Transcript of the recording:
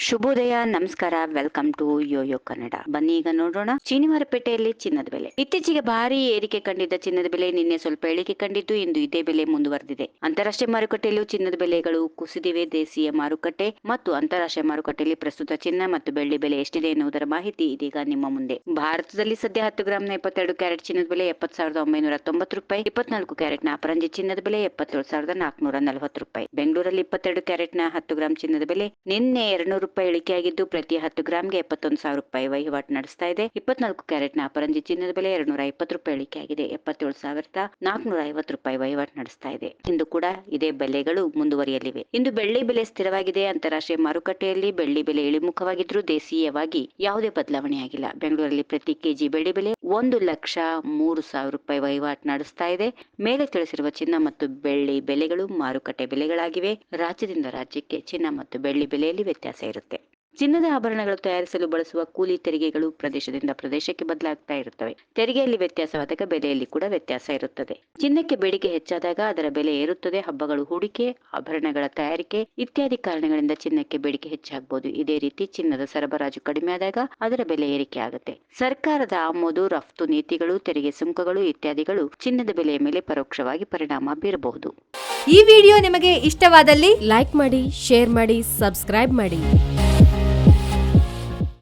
ಶುಭೋದಯ, ನಮಸ್ಕಾರ, welcome to Yoyo Kannada. ಬನ್ನಿ ಈಗ ನೋಡೋಣ ಶನಿವಾರಪೇಟೆಯಲ್ಲಿ ಚಿನ್ನದ ಬೆಲೆ. ಇತ್ತೀಚೆಗೆ ಭಾರಿ ಏರಿಕೆ ಕಂಡಿದ್ದ ಚಿನ್ನದ ಬೆಲೆ ನಿನ್ನೆ ಸ್ವಲ್ಪ ಇಳಿಕೆ ಕಂಡಿದ್ದು ಇಂದು ಇದೇ ಬೆಲೆ ಮುಂದುವರೆದಿದೆ. ಅಂತಾರಾಷ್ಟ್ರೀಯ ಮಾರುಕಟ್ಟೆಯಲ್ಲೂ ಚಿನ್ನದ ಬೆಲೆಗಳು ಕುಸಿದಿವೆ. ದೇಶೀಯ ಮಾರುಕಟ್ಟೆ ಮತ್ತು ಅಂತಾರಾಷ್ಟ್ರೀಯ ಮಾರುಕಟ್ಟೆಯಲ್ಲಿ ಪ್ರಸ್ತುತ ಚಿನ್ನ ಮತ್ತು ಬೆಳ್ಳಿ ಬೆಲೆ ಎಷ್ಟಿದೆ ಎನ್ನುವುದರ ಮಾಹಿತಿ ಇದೀಗ ನಿಮ್ಮ ಮುಂದೆ. ಭಾರತದಲ್ಲಿ ಸದ್ಯ 10 ಗ್ರಾಂನ 22 ಕ್ಯಾರೆಟ್ ಚಿನ್ನದ ಬೆಲೆ 70,990 ರೂಪಾಯಿ. 24 ಕ್ಯಾರೆಟ್ನ ಅಪರಂಜಿ ಚಿನ್ನದ ಬೆಲೆ 77,440 ರೂಪಾಯಿ. ಬೆಂಗಳೂರಲ್ಲಿ 22 ಕ್ಯಾರೆಟ್ನ 10 ಗ್ರಾಂ ಚಿನ್ನದ ಬೆಲೆ ನಿನ್ನೆ 200 ರೂಪಾಯಿ ಇಳಿಕೆಯಾಗಿದ್ದು ಪ್ರತಿ 10 ಗ್ರಾಂಗೆ 71,000 ರೂಪಾಯಿ ವಹಿವಾಟು ನಡೆಸ್ತಾ ಇದೆ. 24 ಕ್ಯಾರೆಟ್ನ ಅಪರಂಜಿ ಚಿನ್ನದ ಬೆಲೆ 220 ರೂಪಾಯಿ ಇಳಿಕೆಯಾಗಿದೆ. 77,450 ರೂಪಾಯಿ ವಹಿವಾಟು ನಡೆಸ್ತಾ ಇದೆ. ಇಂದು ಕೂಡ ಇದೇ ಬೆಲೆಗಳು ಮುಂದುವರಿಯಲಿವೆ. ಇಂದು ಬೆಳ್ಳಿ ಬೆಲೆ ಸ್ಥಿರವಾಗಿದೆ. ಅಂತಾರಾಷ್ಟ್ರೀಯ ಮಾರುಕಟ್ಟೆಯಲ್ಲಿ ಬೆಳ್ಳಿ ಬೆಲೆ ಇಳಿಮುಖವಾಗಿದ್ರೂ ದೇಶೀಯವಾಗಿ ಯಾವುದೇ ಬದಲಾವಣೆಯಾಗಿಲ್ಲ. ಬೆಂಗಳೂರಲ್ಲಿ ಪ್ರತಿ ಕೆಜಿ ಬೆಳ್ಳಿ ಬೆಲೆ 1,03,000 ರೂಪಾಯಿ ವಹಿವಾಟು ನಡೆಸ್ತಾ ಇದೆ. ಮೇಲೆ ತಿಳಿಸಿರುವ ಚಿನ್ನ ಮತ್ತು ಬೆಳ್ಳಿ ಬೆಲೆಗಳು ಮಾರುಕಟ್ಟೆ ಬೆಲೆಗಳಾಗಿವೆ. ರಾಜ್ಯದಿಂದ ರಾಜ್ಯಕ್ಕೆ ಚಿನ್ನ ಮತ್ತು ಬೆಳ್ಳಿ ಬೆಲೆಯಲ್ಲಿ ವ್ಯತ್ಯಾಸ ಇರುತ್ತೆ. ಚಿನ್ನದ ಆಭರಣಗಳು ತಯಾರಿಸಲು ಬಳಸುವ ಕೂಲಿ ತೆರಿಗೆಗಳು ಪ್ರದೇಶದಿಂದ ಪ್ರದೇಶಕ್ಕೆ ಬದಲಾಗ್ತಾ ಇರುತ್ತವೆ. ತೆರಿಗೆಯಲ್ಲಿ ವ್ಯತ್ಯಾಸವಾದಾಗ ಬೆಲೆಯಲ್ಲಿ ಕೂಡ ವ್ಯತ್ಯಾಸ ಇರುತ್ತದೆ. ಚಿನ್ನಕ್ಕೆ ಬೇಡಿಕೆ ಹೆಚ್ಚಾದಾಗ ಅದರ ಬೆಲೆ ಏರುತ್ತದೆ. ಹಬ್ಬಗಳು, ಹೂಡಿಕೆ, ಆಭರಣಗಳ ತಯಾರಿಕೆ ಇತ್ಯಾದಿ ಕಾರಣಗಳಿಂದ ಚಿನ್ನಕ್ಕೆ ಬೇಡಿಕೆ ಹೆಚ್ಚಾಗಬಹುದು. ಇದೇ ರೀತಿ ಚಿನ್ನದ ಸರಬರಾಜು ಕಡಿಮೆ ಆದಾಗ ಅದರ ಬೆಲೆ ಏರಿಕೆ ಆಗುತ್ತೆ. ಸರ್ಕಾರದ ಆಮದು ರಫ್ತು ನೀತಿಗಳು, ತೆರಿಗೆ ಸುಂಕಗಳು ಇತ್ಯಾದಿಗಳು ಚಿನ್ನದ ಬೆಲೆಯ ಮೇಲೆ ಪರೋಕ್ಷವಾಗಿ ಪರಿಣಾಮ ಬೀರಬಹುದು. ಈ ವಿಡಿಯೋ ನಿಮಗೆ ಇಷ್ಟವಾದಲ್ಲಿ ಲೈಕ್ ಮಾಡಿ, ಶೇರ್ ಮಾಡಿ, ಸಬ್ಸ್ಕ್ರೈಬ್ ಮಾಡಿ.